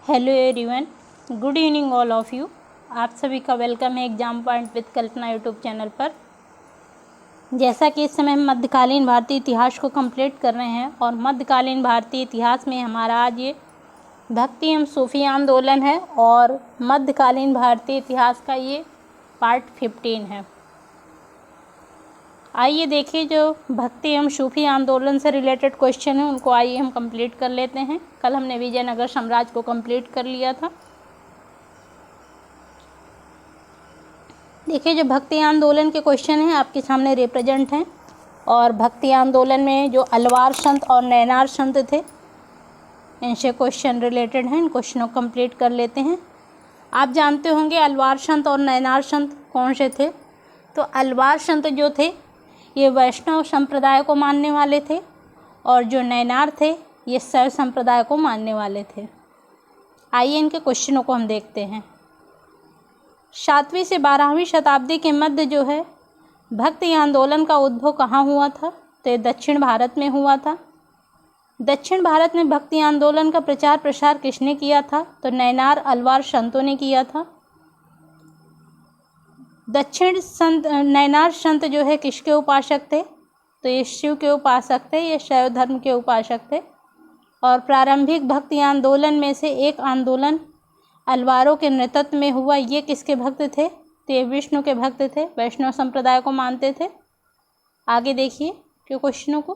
Hello everyone, good evening all of you. आप सभी का वेलकम है exam point with Kalpana YouTube channel पर। जैसा कि इस समय हम मध्यकालीन भारतीय इतिहास को कंप्लीट कर रहे हैं और मध्यकालीन भारतीय इतिहास में हमारा आज ये भक्ति एवं सूफी आंदोलन है और मध्यकालीन भारतीय इतिहास का ये पार्ट 15 है। आइए देखिए, जो भक्ति एवं सूफी आंदोलन से रिलेटेड क्वेश्चन है उनको आइए हम कंप्लीट कर लेते हैं। कल हमने विजयनगर साम्राज्य को कंप्लीट कर लिया था। देखिए, जो भक्ति आंदोलन के क्वेश्चन हैं आपके सामने रिप्रेजेंट हैं और भक्ति आंदोलन में जो अलवार संत और नैनार संत थे इनसे क्वेश्चन रिलेटेड हैं। इन क्वेश्चनों को कंप्लीट कर लेते हैं। आप जानते होंगे अलवार संत और नैनार संत कौन से थे। तो अलवार संत जो थे ये वैष्णव संप्रदाय को मानने वाले थे और जो नैनार थे ये शैव संप्रदाय को मानने वाले थे। आइए इनके क्वेश्चनों को हम देखते हैं। 7वीं से 12वीं शताब्दी के मध्य जो है भक्ति आंदोलन का उद्भव कहाँ हुआ था। तो ये दक्षिण भारत में हुआ था। दक्षिण भारत में भक्ति आंदोलन का प्रचार प्रसार किसने किया था। तो नैनार अलवार संतों ने किया था। दक्षिण संत नैनार संत जो है किसके उपासक थे। तो ये शिव के उपासक थे, ये शैव धर्म के उपासक थे। और प्रारंभिक भक्ति आंदोलन में से एक आंदोलन अलवारों के नेतृत्व में हुआ। ये किसके भक्त थे। तो ये विष्णु के भक्त थे, वैष्णव संप्रदाय को मानते थे। आगे देखिए कि क्वेश्चनों को।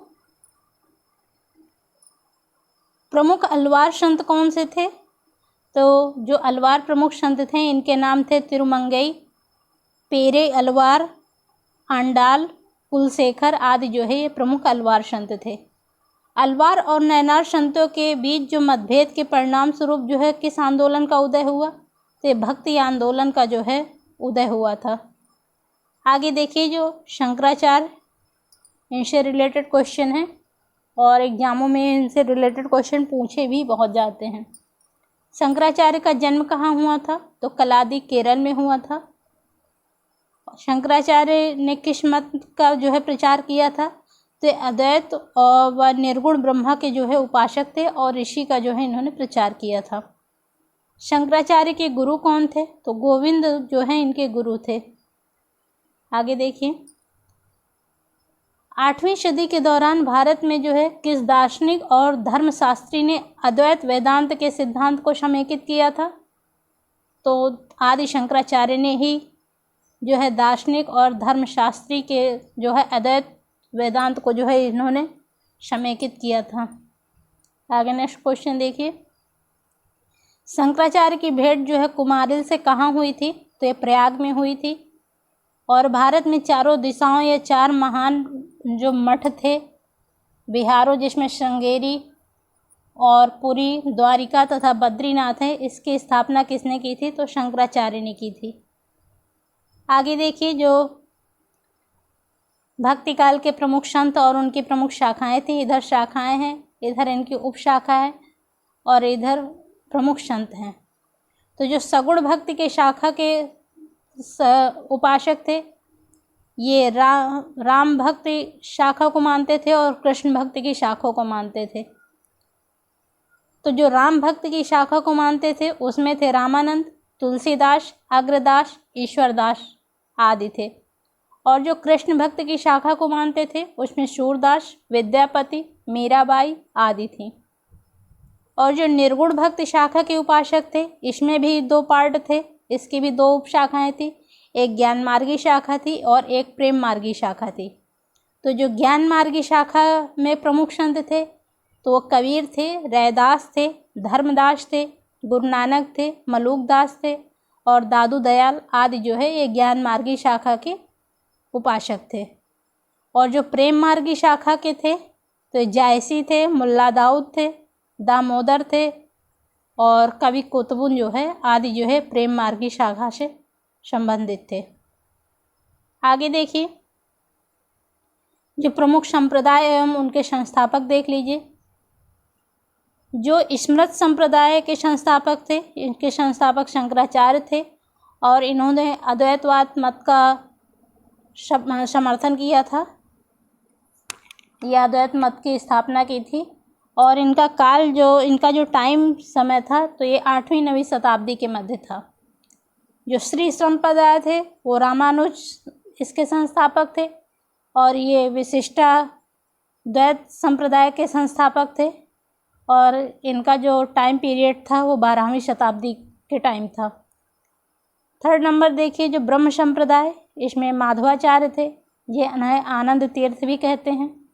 प्रमुख अलवार संत कौन से थे। तो जो अलवार प्रमुख संत थे इनके नाम थे तिरुमंगई, पेरे अलवार, आंडाल, कुलशेखर आदि जो है ये प्रमुख अलवार संत थे। अलवार और नैनार संतों के बीच जो मतभेद के परिणाम स्वरूप जो है किस आंदोलन का उदय हुआ। तो ये भक्ति आंदोलन का जो है उदय हुआ था। आगे देखिए, जो शंकराचार्य इनसे रिलेटेड क्वेश्चन है और एग्जामों में इनसे रिलेटेड क्वेश्चन पूछे भी बहुत जाते हैं। शंकराचार्य का जन्म कहाँ हुआ था। तो कलादी केरल में हुआ था। शंकराचार्य ने किस मत का जो है प्रचार किया था। तो अद्वैत व निर्गुण ब्रह्मा के जो है उपासक थे और ऋषि का जो है इन्होंने प्रचार किया था। शंकराचार्य के गुरु कौन थे। तो गोविंद जो है इनके गुरु थे। आगे देखिए, 8वीं सदी के दौरान भारत में जो है किस दार्शनिक और धर्मशास्त्री ने अद्वैत वेदांत के सिद्धांत को समेकित किया था। तो आदि शंकराचार्य ने ही जो है दार्शनिक और धर्मशास्त्री के जो है अद्वैत वेदांत को जो है इन्होंने समेकित किया था। आगे नेक्स्ट क्वेश्चन देखिए, शंकराचार्य की भेंट जो है कुमारिल से कहाँ हुई थी। तो ये प्रयाग में हुई थी। और भारत में चारों दिशाओं या 4 महान जो मठ थे बिहारों, जिसमें श्रृंगेरी और पुरी, द्वारिका तथा बद्रीनाथ है, इसकी स्थापना किसने की थी। तो शंकराचार्य ने की थी। आगे देखिए, जो भक्ति काल के प्रमुख संत और उनकी प्रमुख शाखाएं थी। इधर शाखाएं हैं, इधर इनकी उपशाखा है और इधर प्रमुख संत हैं। तो जो सगुण भक्ति के शाखा के उपासक थे ये राम भक्ति शाखा को मानते थे और कृष्ण भक्ति की शाखा को मानते थे। तो जो राम भक्ति की शाखा को मानते थे उसमें थे रामानंद, तुलसीदास, अग्रदास, ईश्वरदास आदि थे। और जो कृष्ण भक्त की शाखा को मानते थे उसमें सूरदास, विद्यापति, मीराबाई आदि थी। और जो निर्गुण भक्त शाखा के उपासक थे इसमें भी 2 पार्ट थे, इसकी भी 2 उपशाखाएं थी। एक ज्ञान मार्गी शाखा थी और एक प्रेम मार्गी शाखा थी। तो जो ज्ञान मार्गी शाखा में प्रमुख संत थे तो वो कबीर थे, रैदास थे, धर्मदास थे, गुरु नानक थे, मलूकदास थे और दादू दयाल आदि जो है ये ज्ञान मार्गी शाखा के उपासक थे। और जो प्रेम मार्गी शाखा के थे तो जायसी थे, मुल्ला दाऊद थे, दामोदर थे और कवि कुतुबुन जो है आदि जो है प्रेम मार्गी शाखा से संबंधित थे। आगे देखिए, जो प्रमुख संप्रदाय एवं उनके संस्थापक देख लीजिए। जो स्मृत संप्रदाय के संस्थापक थे इनके संस्थापक शंकराचार्य थे और इन्होंने अद्वैतवाद मत का समर्थन किया था। यह अद्वैत मत की स्थापना की थी और इनका काल इनका जो टाइम समय था तो ये 8वीं-9वीं शताब्दी के मध्य था। जो श्री संप्रदाय थे वो रामानुज इसके संस्थापक थे और ये विशिष्टाद्वैत संप्रदाय के संस्थापक थे और इनका जो टाइम पीरियड था वो 12वीं शताब्दी के टाइम था। थर्ड नंबर देखिए, जो ब्रह्म संप्रदाय, इसमें माधवाचार्य थे, ये आनंद तीर्थ भी कहते हैं।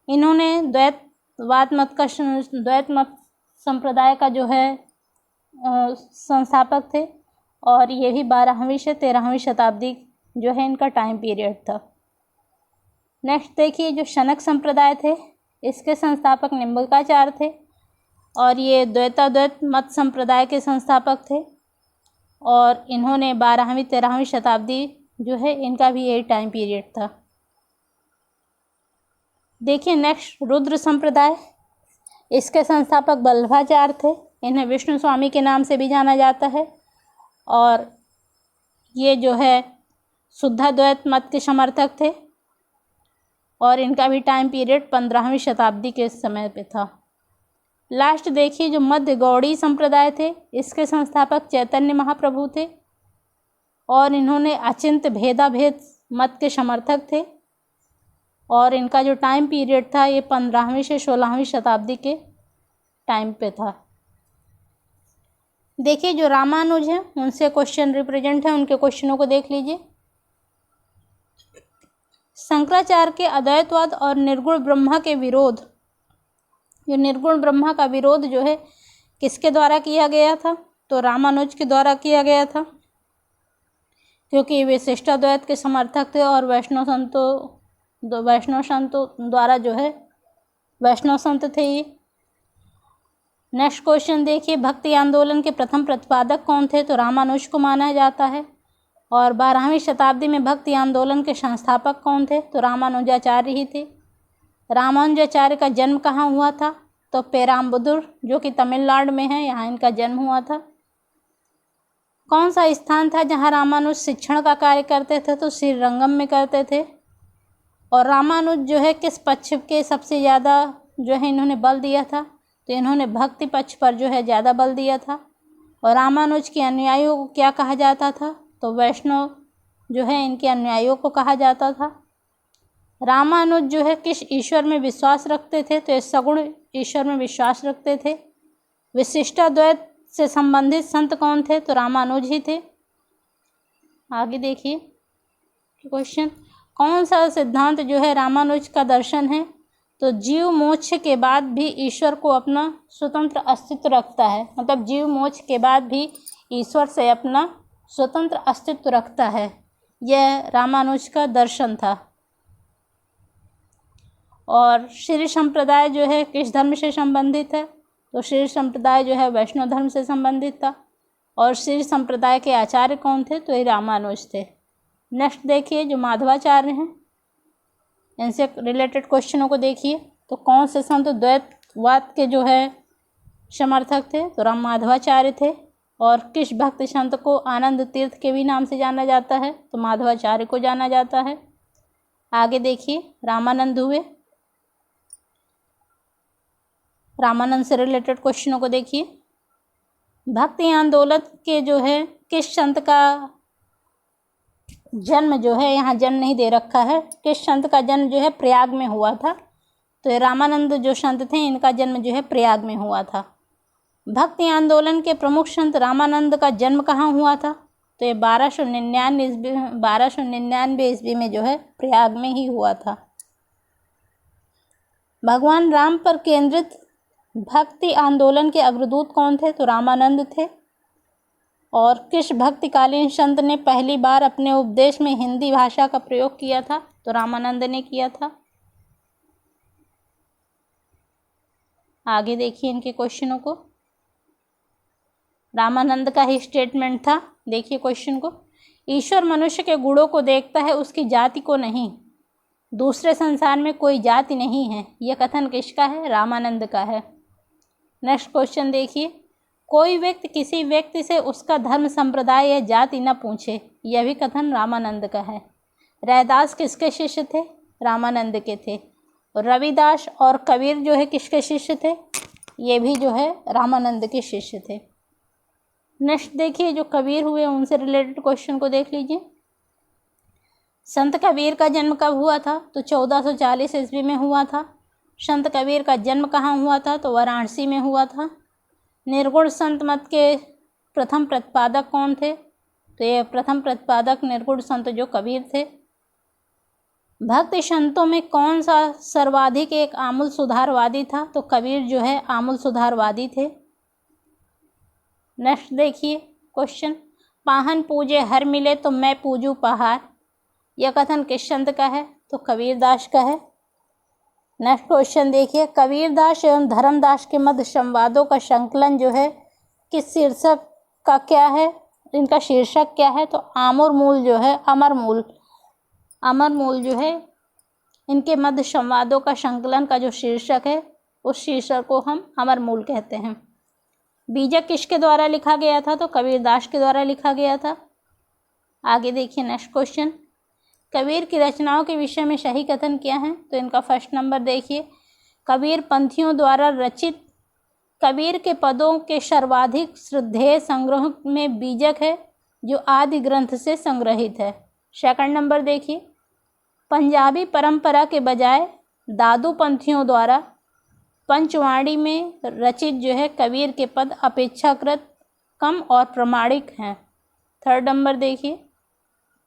इन्होंने द्वैत मत संप्रदाय का जो है संस्थापक थे और ये भी 12वीं से 13वीं शताब्दी जो है इनका टाइम पीरियड था। नेक्स्ट देखिए, जो शनक संप्रदाय थे, इसके संस्थापक निम्बकाचार्य थे और ये द्वैताद्वैत मत संप्रदाय के संस्थापक थे और इन्होंने 12वीं-13वीं शताब्दी जो है इनका भी यही टाइम पीरियड था। देखिए नेक्स्ट, रुद्र संप्रदाय, इसके संस्थापक वल्लभाचार्य थे। इन्हें विष्णु स्वामी के नाम से भी जाना जाता है और ये जो है शुद्धाद्वैत मत के समर्थक थे और इनका भी टाइम पीरियड 15वीं शताब्दी के समय पे था। लास्ट देखिए, जो मध्य गौड़ी संप्रदाय थे, इसके संस्थापक चैतन्य महाप्रभु थे और इन्होंने अचिंत्य भेदाभेद मत के समर्थक थे और इनका जो टाइम पीरियड था ये 15वीं से 16वीं शताब्दी के टाइम पे था। देखिए, जो रामानुज हैं उनसे क्वेश्चन रिप्रेजेंट है, उनके क्वेश्चनों को देख लीजिए। शंकराचार्य के अद्वैतवाद और निर्गुण ब्रह्मा के विरोध, जो निर्गुण ब्रह्मा का विरोध जो है किसके द्वारा किया गया था, तो रामानुज के द्वारा किया गया था, क्योंकि विशिष्टाद्वैत के समर्थक थे और वैष्णव संतों द्वारा जो है वैष्णव संत थे ये। नेक्स्ट क्वेश्चन देखिए, भक्ति आंदोलन के प्रथम प्रतिपादक कौन थे, तो रामानुज को माना जाता है। और 12वीं शताब्दी में भक्ति आंदोलन के संस्थापक कौन थे, तो रामानुजाचार्य ही थे। रामानुजाचार्य का जन्म कहाँ हुआ था, तो पेराम्बदूर, जो कि तमिलनाडु में है, यहाँ इनका जन्म हुआ था। कौन सा स्थान था जहाँ रामानुज शिक्षण का कार्य करते थे, तो श्रीरंगम में करते थे। और रामानुज जो है किस पक्ष के सबसे ज़्यादा जो है इन्होंने बल दिया था, तो इन्होंने भक्ति पक्ष पर जो है ज़्यादा बल दिया था। और रामानुज के अनुयायियों को क्या कहा जाता था, तो वैष्णव जो है इनके अनुयायियों को कहा जाता था। रामानुज जो है किस ईश्वर में विश्वास रखते थे, तो ये सगुण ईश्वर में विश्वास रखते थे। विशिष्टाद्वैत से संबंधित संत कौन थे, तो रामानुज ही थे। आगे देखिए क्वेश्चन, कौन सा सिद्धांत जो है रामानुज का दर्शन है, तो जीव मोक्ष के बाद भी ईश्वर को अपना स्वतंत्र अस्तित्व रखता है। मतलब जीव मोक्ष के बाद भी ईश्वर से अपना स्वतंत्र अस्तित्व रखता है, यह रामानुज का दर्शन था। और श्री संप्रदाय जो है किस धर्म से संबंधित है, तो श्री संप्रदाय जो है वैष्णव धर्म से संबंधित था। और श्री संप्रदाय के आचार्य कौन थे, तो ये रामानुज थे। नेक्स्ट देखिए, जो माधवाचार्य हैं, इनसे रिलेटेड क्वेश्चनों को देखिए। तो कौन से संत द्वैतवाद के जो है समर्थक थे, तो राम माधवाचार्य थे। और किस भक्त संत को आनंद तीर्थ के भी नाम से जाना जाता है, तो माधवाचार्य को जाना जाता है। आगे देखिए, रामानंद हुए। रामानंद से रिलेटेड क्वेश्चनों को देखिए। भक्ति आंदोलन के जो है किस संत का जन्म जो है, यहाँ जन्म नहीं दे रखा है, किस संत का जन्म जो है प्रयाग में हुआ था, तो ये रामानंद जो संत थे इनका जन्म जो है प्रयाग में हुआ था। भक्ति आंदोलन के प्रमुख संत रामानंद का जन्म कहाँ हुआ था, तो ये 1299 ईस्वी में जो है प्रयाग में ही हुआ था। भगवान राम पर केंद्रित भक्ति आंदोलन के अग्रदूत कौन थे, तो रामानंद थे। और किस भक्तिकालीन संत ने पहली बार अपने उपदेश में हिंदी भाषा का प्रयोग किया था, तो रामानंद ने किया था। आगे देखिए इनके क्वेश्चनों को। रामानंद का ही स्टेटमेंट था, देखिए क्वेश्चन को। ईश्वर मनुष्य के गुणों को देखता है, उसकी जाति को नहीं। दूसरे संसार में कोई जाति नहीं है, यह कथन किसका है, रामानंद का है। नेक्स्ट क्वेश्चन देखिए, कोई व्यक्ति किसी व्यक्ति से उसका धर्म संप्रदाय या जाति न पूछे, यह भी कथन रामानंद का है। रैदास किसके शिष्य थे, रामानंद के थे। रविदास और कबीर जो है किसके शिष्य थे? ये भी जो है रामानंद के शिष्य थे। नेक्स्ट देखिए, जो कबीर हुए उनसे रिलेटेड क्वेश्चन को देख लीजिए। संत कबीर का जन्म कब हुआ था? तो 1440 ईस्वी में हुआ था। संत कबीर का जन्म कहाँ हुआ था? तो वाराणसी में हुआ था। निर्गुण संत मत के प्रथम प्रतिपादक कौन थे? तो ये प्रथम प्रतिपादक निर्गुण संत जो कबीर थे। भक्ति संतों में कौन सा सर्वाधिक एक आमूल सुधारवादी था? तो कबीर जो है आमूल सुधारवादी थे। नेक्स्ट देखिए क्वेश्चन, पाहन पूजे हर मिले तो मैं पूजू पहाड़, यह कथन किस संत का है? तो कबीरदास का है। नेक्स्ट क्वेश्चन देखिए, कबीरदास एवं धर्मदास के मध्य संवादों का संकलन जो है किस शीर्षक का क्या है? इनका शीर्षक क्या है? तो आमर मूल जो है अमर मूल जो है इनके मध्य संवादों का संकलन का जो शीर्षक है उस शीर्षक को हम अमर मूल कहते हैं। बीजक किसके द्वारा लिखा गया था? तो कबीरदास के द्वारा लिखा गया था। आगे देखिए नेक्स्ट क्वेश्चन, कबीर की रचनाओं के विषय में सही कथन क्या है? तो इनका फर्स्ट नंबर देखिए, कबीर पंथियों द्वारा रचित कबीर के पदों के सर्वाधिक श्रद्धेय संग्रह में बीजक है जो आदि ग्रंथ से संग्रहित है। सेकंड नंबर देखिए, पंजाबी परंपरा के बजाय दादू पंथियों द्वारा पंचवाणी में रचित जो है कबीर के पद अपेक्षाकृत कम और प्रमाणिक हैं। थर्ड नंबर देखिए,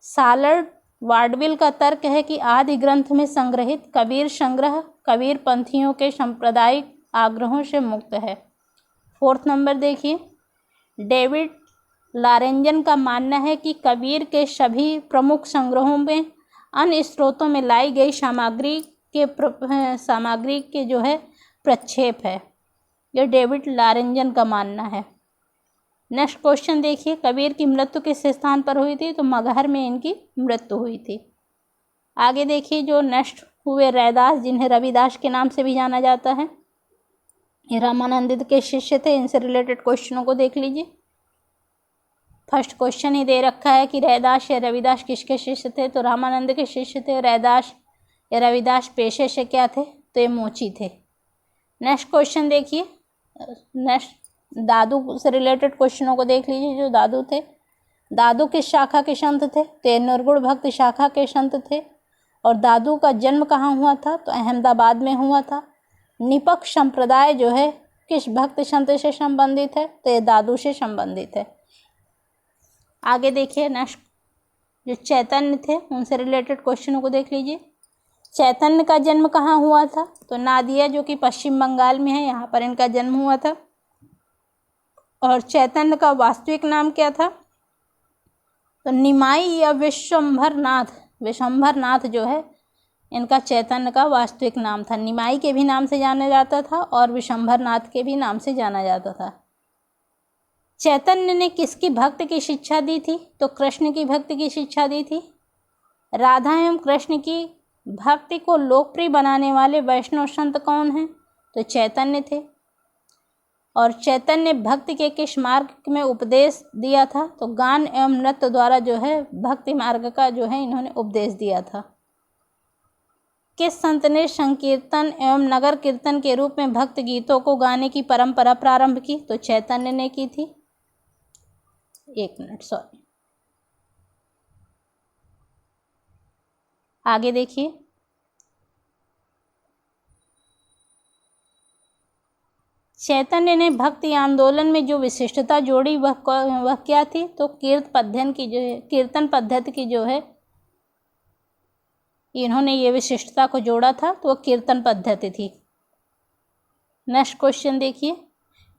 सालर वाडविल का तर्क है कि आदि ग्रंथ में संग्रहित कबीर संग्रह कबीर पंथियों के सांप्रदायिक आग्रहों से मुक्त है। फोर्थ नंबर देखिए, डेविड लारेंजन का मानना है कि कबीर के सभी प्रमुख संग्रहों में अन्य स्रोतों में लाई गई सामग्री के जो है प्रक्षेप है। यह डेविड लारेंजन का मानना है। नेक्स्ट क्वेश्चन देखिए, कबीर की मृत्यु किस स्थान पर हुई थी? तो मगहर में इनकी मृत्यु हुई थी। आगे देखिए, जो नेक्स्ट हुए रैदास, जिन्हें रविदास के नाम से भी जाना जाता है, ये रामानंद के शिष्य थे। इनसे रिलेटेड क्वेश्चनों को देख लीजिए। फर्स्ट क्वेश्चन ही दे रखा है कि रैदास या रविदास किसके शिष्य थे? तो रामानंद के शिष्य थे। रैदास या रविदास पेशे से क्या थे? तो ये मोची थे। नेक्स्ट क्वेश्चन देखिए, नेक्स्ट दादू से रिलेटेड क्वेश्चनों को देख लीजिए। जो दादू थे, दादू किस शाखा के संत थे? तो निर्गुण भक्त शाखा के संत थे। और दादू का जन्म कहाँ हुआ था? तो अहमदाबाद में हुआ था। निपक्ष संप्रदाय जो है किस भक्त संत से संबंधित है? तो ये दादू से संबंधित है। आगे देखिए, नेक्स्ट जो चैतन्य थे उनसे रिलेटेड क्वेश्चनों को देख लीजिए। चैतन्य का जन्म कहाँ हुआ था? तो नादिया जो कि पश्चिम बंगाल में है, यहाँ पर इनका जन्म हुआ था। और चैतन्य का वास्तविक नाम क्या था? तो निमाई या विश्वंभर नाथ जो है इनका चैतन्य का वास्तविक नाम था। निमाई के भी नाम से जाना जाता था और विश्वंभर नाथ के भी नाम से जाना जाता था। चैतन्य ने किसकी भक्ति की शिक्षा दी थी? तो कृष्ण की भक्ति की शिक्षा दी थी। राधा एवं कृष्ण की भक्ति को लोकप्रिय बनाने वाले वैष्णव संत कौन हैं? तो चैतन्य थे। और चैतन्य भक्ति के किस मार्ग में उपदेश दिया था? तो गान एवं नृत्य द्वारा जो है भक्ति मार्ग का जो है इन्होंने उपदेश दिया था। किस संत ने संकीर्तन एवं नगर कीर्तन के रूप में भक्त गीतों को गाने की परंपरा प्रारंभ की? तो चैतन्य ने की थी। एक मिनट, सॉरी। आगे देखिए, चैतन्य ने भक्ति आंदोलन में जो विशिष्टता जोड़ी वह क्या थी? तो कीर्तन पद्धति की जो है इन्होंने ये विशिष्टता को जोड़ा था, तो वह कीर्तन पद्धति थी। नेक्स्ट क्वेश्चन देखिए,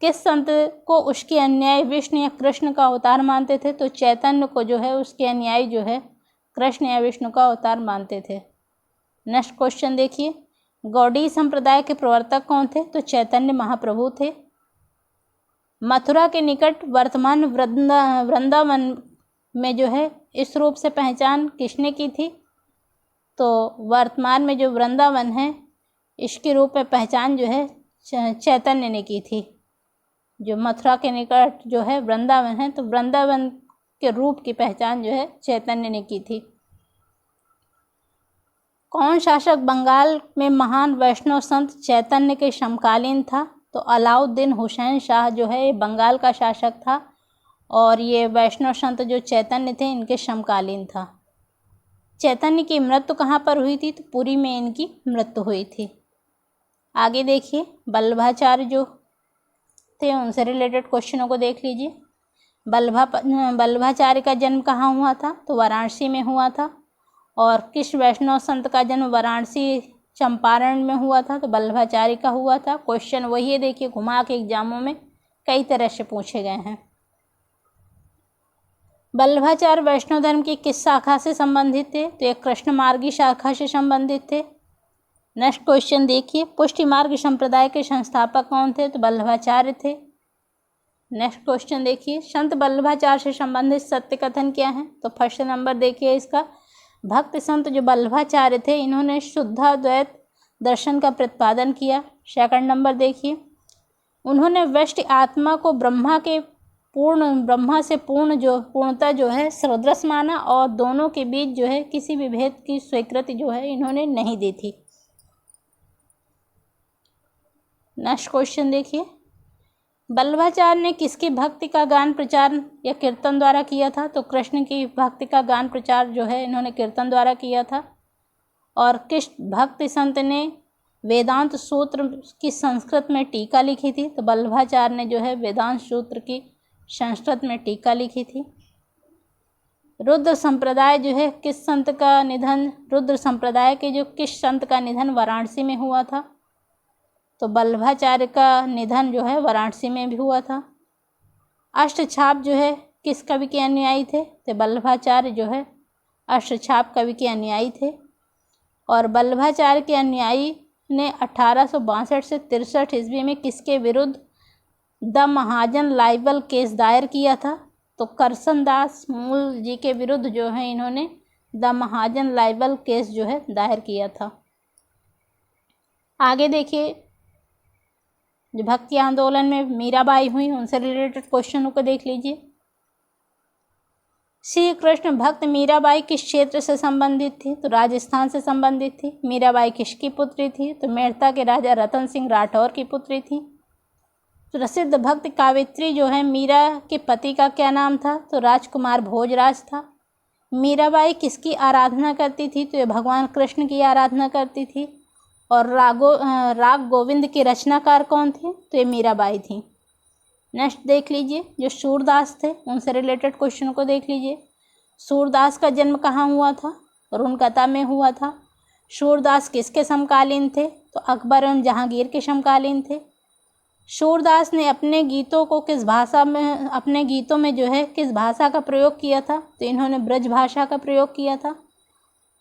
किस संत को उसके अनुयायी विष्णु या कृष्ण का अवतार मानते थे? तो चैतन्य को जो है उसके अनुयायी जो है कृष्ण या विष्णु का अवतार मानते थे। नेक्स्ट क्वेश्चन देखिए, गौड़ी संप्रदाय के प्रवर्तक कौन थे? तो चैतन्य महाप्रभु थे। मथुरा के निकट वर्तमान वृंदावन में जो है इस रूप से पहचान किसने की थी? तो वर्तमान में जो वृंदावन है इसके रूप में पहचान जो है चैतन्य ने की थी। जो मथुरा के निकट जो है वृंदावन है, तो वृंदावन के रूप की पहचान जो है चैतन्य ने की थी। कौन शासक बंगाल में महान वैष्णव संत चैतन्य के समकालीन था? तो अलाउद्दीन हुसैन शाह जो है ये बंगाल का शासक था और ये वैष्णव संत जो चैतन्य थे इनके समकालीन था। चैतन्य की मृत्यु कहाँ पर हुई थी? तो पुरी में इनकी मृत्यु हुई थी। आगे देखिए, वल्लभाचार्य जो थे उनसे रिलेटेड क्वेश्चनों को देख लीजिए। वल्लभाचार्य का जन्म कहाँ हुआ था? तो वाराणसी में हुआ था। और किस वैष्णव संत का जन्म वाराणसी चंपारण में हुआ था? तो वल्लभाचार्य का हुआ था। क्वेश्चन वही है, देखिए घुमा के एग्जामों में कई तरह से पूछे गए हैं। वल्लभाचार्य वैष्णव धर्म की किस शाखा से संबंधित थे? तो ये कृष्ण मार्गी शाखा से संबंधित थे। नेक्स्ट क्वेश्चन देखिए, पुष्टि मार्ग संप्रदाय के संस्थापक कौन थे? तो वल्लभाचार्य थे। नेक्स्ट क्वेश्चन देखिए, संत वल्लभाचार्य से संबंधित सत्य कथन क्या है? तो फर्स्ट नंबर देखिए इसका, भक्त संत जो वल्लभाचार्य थे इन्होंने शुद्धाद्वैत दर्शन का प्रतिपादन किया। सेकंड नंबर देखिए, उन्होंने व्यष्टि आत्मा को ब्रह्मा से पूर्णता जो है सदृश माना और दोनों के बीच जो है किसी भी भेद की स्वीकृति जो है इन्होंने नहीं दी थी। नेक्स्ट क्वेश्चन देखिए, वल्लभाचार्य ने किसकी भक्ति का गान प्रचार या कीर्तन द्वारा किया था? तो कृष्ण की भक्ति का गान प्रचार जो है इन्होंने कीर्तन द्वारा किया था। और किस भक्ति संत ने वेदांत सूत्र की संस्कृत में टीका लिखी थी? तो वल्लभाचार्य ने जो है वेदांत सूत्र की संस्कृत में टीका लिखी थी। रुद्र संप्रदाय जो है किस संत का निधन, रुद्र संप्रदाय के जो किस संत का निधन वाराणसी में हुआ था? तो वल्लभाचार्य का निधन जो है वाराणसी में भी हुआ था। अष्टछाप जो है किस कवि के अनुयायी थे? तो वल्लभाचार्य जो है अष्टछाप कवि के अनुयायी थे। और वल्लभाचार्य के अनुयायी ने 1862 से 63 ईस्वी में किसके विरुद्ध द महाजन लाइबल केस दायर किया था? तो करसनदास मूल जी के विरुद्ध जो है इन्होंने द महाजन लाइबल केस जो है दायर किया था। आगे देखिए, जो भक्ति आंदोलन में मीराबाई हुई उनसे रिलेटेड क्वेश्चनों को देख लीजिए। श्री कृष्ण भक्त मीराबाई किस क्षेत्र से संबंधित थी? तो राजस्थान से संबंधित थी। मीराबाई किसकी पुत्री थी? तो मेड़ता के राजा रतन सिंह राठौर की पुत्री थी। प्रसिद्ध भक्त कावित्री जो है मीरा के पति का क्या नाम था? तो राजकुमार भोजराज था। मीराबाई आराधना करती थी? तो ये भगवान कृष्ण की आराधना करती थी। और राग गोविंद के रचनाकार कौन थे? तो ये मीराबाई थी। नेक्स्ट देख लीजिए, जो सूरदास थे उनसे रिलेटेड क्वेश्चन को देख लीजिए। सूरदास का जन्म कहाँ हुआ था? रुनकता में हुआ था। सूरदास किसके समकालीन थे? तो अकबर एवं जहांगीर के समकालीन थे। सूरदास ने अपने गीतों में जो है किस भाषा का प्रयोग किया था? तो इन्होंने ब्रज भाषा का प्रयोग किया था।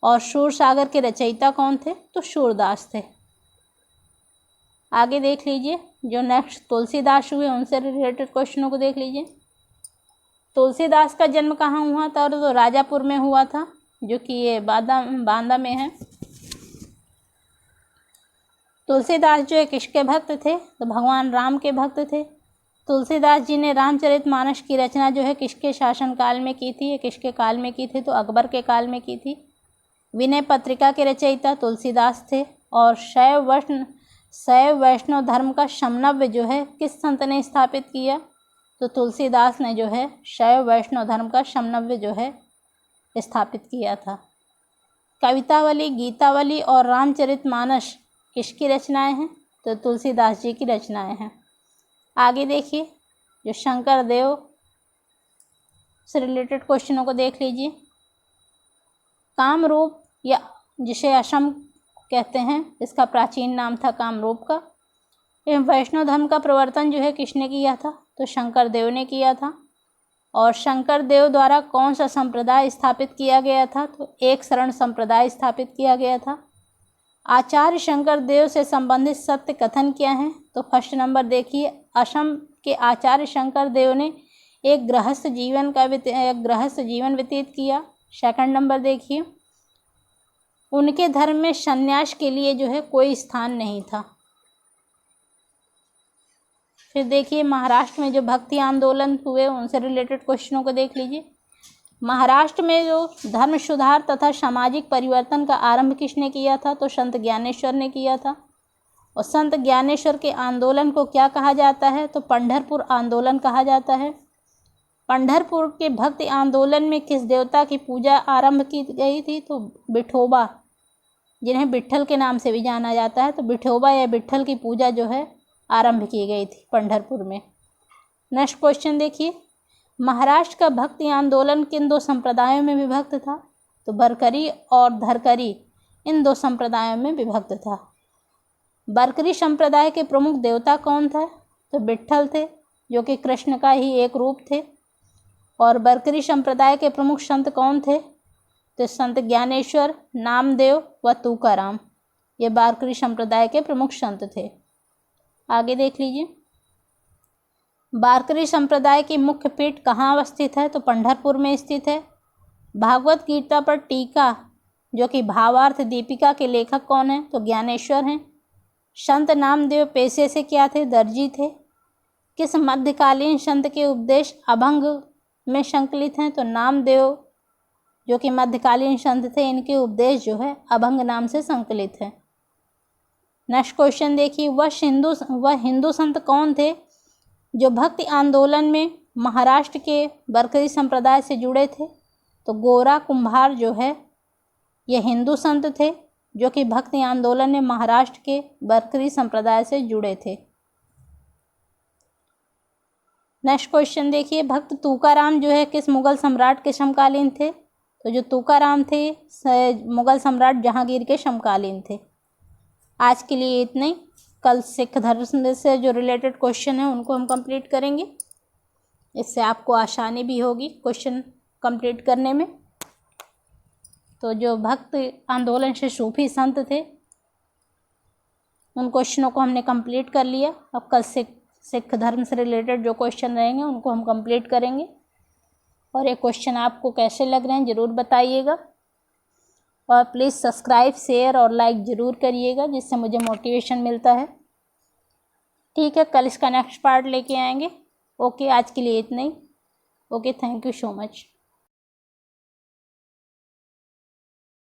और सूर सागर के रचयिता कौन थे? तो सूरदास थे। आगे देख लीजिए, जो नेक्स्ट तुलसीदास हुए उनसे रिलेटेड क्वेश्चनों को देख लीजिए। तुलसीदास का जन्म कहाँ हुआ था? तो राजापुर में हुआ था, जो कि ये बांदा में है। तुलसीदास जो है किसके भक्त थे? तो भगवान राम के भक्त थे। तुलसीदास जी ने रामचरितमानस की रचना जो है किसके शासनकाल में की थी? किसके काल में की थी? तो अकबर के काल में की थी। विनय पत्रिका के रचयिता तुलसीदास थे। और शैव वैष्णव धर्म का समन्वय जो है किस संत ने स्थापित किया? तो तुलसीदास ने जो है शैव वैष्णव धर्म का समन्वय जो है स्थापित किया था। कवितावली, गीतावली और रामचरितमानस किसकी रचनाएं हैं? तो तुलसीदास जी की रचनाएं हैं। आगे देखिए, जो शंकर देव से रिलेटेड क्वेश्चनों को देख लीजिए। कामरूप या जिसे असम कहते हैं, इसका प्राचीन नाम था कामरूप का। एवं वैष्णव धर्म का प्रवर्तन जो है किसने किया था? तो शंकर देव ने किया था। और शंकर देव द्वारा कौन सा संप्रदाय स्थापित किया गया था? तो एक शरण संप्रदाय स्थापित किया गया था। आचार्य शंकर देव से संबंधित सत्य कथन क्या है? तो फर्स्ट नंबर देखिए, असम के आचार्य शंकर देव ने एक गृहस्थ जीवन व्यतीत किया। सेकंड नंबर देखिए, उनके धर्म में संन्यास के लिए जो है कोई स्थान नहीं था। फिर देखिए, महाराष्ट्र में जो भक्ति आंदोलन हुए उनसे रिलेटेड क्वेश्चनों को देख लीजिए। महाराष्ट्र में जो धर्म सुधार तथा सामाजिक परिवर्तन का आरंभ किसने किया था? तो संत ज्ञानेश्वर ने किया था। और संत ज्ञानेश्वर के आंदोलन को क्या कहा जाता है? तो पंढरपुर आंदोलन कहा जाता है। पंढरपुर के भक्ति आंदोलन में किस देवता की पूजा आरंभ की गई थी? तो विठोबा, जिन्हें विट्ठल के नाम से भी जाना जाता है। तो विठोबा या विट्ठल की पूजा जो है आरंभ की गई थी पंढरपुर में। नेक्स्ट क्वेश्चन देखिए, महाराष्ट्र का भक्ति आंदोलन किन दो संप्रदायों में विभक्त था? तो बरकरी और धरकरी, इन दो संप्रदायों में विभक्त था। बरकरी संप्रदाय के प्रमुख देवता कौन थे? तो विट्ठल थे, जो कि कृष्ण का ही एक रूप थे। और बरकरी संप्रदाय के प्रमुख संत कौन थे? तो संत ज्ञानेश्वर, नामदेव व तुकाराम, ये बरकरी संप्रदाय के प्रमुख संत थे। आगे देख लीजिए, वारकरी संप्रदाय की मुख्य पीठ कहाँ अवस्थित है? तो पंढरपुर में स्थित है। भागवत गीता पर टीका, जो कि भावार्थ दीपिका के लेखक कौन हैं? तो ज्ञानेश्वर हैं। संत नामदेव पेशे से क्या थे? दर्जी थे। किस मध्यकालीन संत के उपदेश अभंग में संकलित हैं? तो नामदेव, जो कि मध्यकालीन संत थे, इनके उपदेश जो है अभंग नाम से संकलित है। नेक्स्ट क्वेश्चन देखिए, वह हिंदू संत कौन थे जो भक्ति आंदोलन में महाराष्ट्र के बरकरी संप्रदाय से जुड़े थे? तो गोरा कुंभार जो है ये हिंदू संत थे, जो कि भक्ति आंदोलन में महाराष्ट्र के बरकरी संप्रदाय से जुड़े थे। नेक्स्ट क्वेश्चन देखिए, भक्त तुकाराम जो है किस मुगल सम्राट के समकालीन थे? तो जो तुकाराम थे मुगल सम्राट जहांगीर के समकालीन थे। आज के लिए इतना ही। कल सिख धर्म से जो रिलेटेड क्वेश्चन है उनको हम कंप्लीट करेंगे। इससे आपको आसानी भी होगी क्वेश्चन कंप्लीट करने में। तो जो भक्त आंदोलन से सूफी संत थे उन क्वेश्चनों को हमने कंप्लीट कर लिया। अब कल सिख धर्म से रिलेटेड जो क्वेश्चन रहेंगे उनको हम कंप्लीट करेंगे। और ये क्वेश्चन आपको कैसे लग रहे हैं ज़रूर बताइएगा। और प्लीज़ सब्सक्राइब, शेयर और लाइक ज़रूर करिएगा, जिससे मुझे मोटिवेशन मिलता है। ठीक है, कल इसका नेक्स्ट पार्ट लेके आएंगे। ओके, आज के लिए इतना ही। Okay, thank you so much.